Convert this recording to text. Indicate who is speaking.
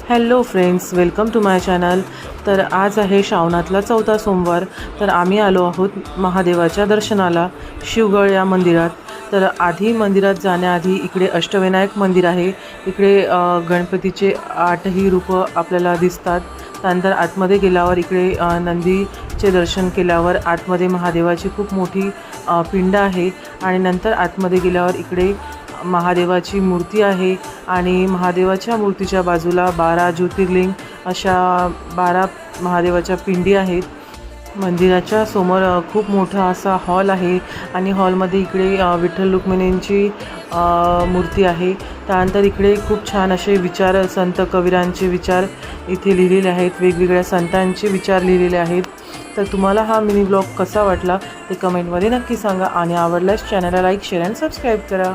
Speaker 1: Hello friends, welcome to my channel. तर आज आहे श्रावणातला 4था सोमवार। तर आम्ही आलो आहोत महादेवाच्या दर्शनाला शिवगड या मंदिरात। तर आधी मंदिरात जाण्याआधी इकडे अष्टविनायक मंदिर आहे। इकडे गणपतीचे 8ही रूपं आपल्याला दिसतात। त्यानंतर आतमध्ये गेल्यावर इकडे नंदीचे दर्शन केल्यावर आतमध्ये महादेवाची खूप मोठी पिंड आहे आणि नंतर आतमध्ये गेल्यावर इकडे महादेवाची मूर्ती आहे आणि महादेवाच्या मूर्तीच्या बाजूला 12 ज्योतिर्लिंग अशा 12 महादेवाच्या पिंडी आहेत। मंदिराच्या समोर खूप मोठा असा हॉल आहे आणि हॉलमध्ये इकडे विठ्ठल रुक्मिणींची मूर्ती आहे। त्यानंतर इकडे खूप छान असे विचार, संत कवीरांचे विचार इथे लिहिलेले आहेत, वेगवेगळ्या संतांचे विचार लिहिलेले आहेत। तर तुम्हाला हा मिनी ब्लॉग कसा वाटला ते कमेंटमध्ये नक्की सांगा आणि आवडल्यास चॅनलला लाईक, शेअर आणि सबस्क्राईब करा।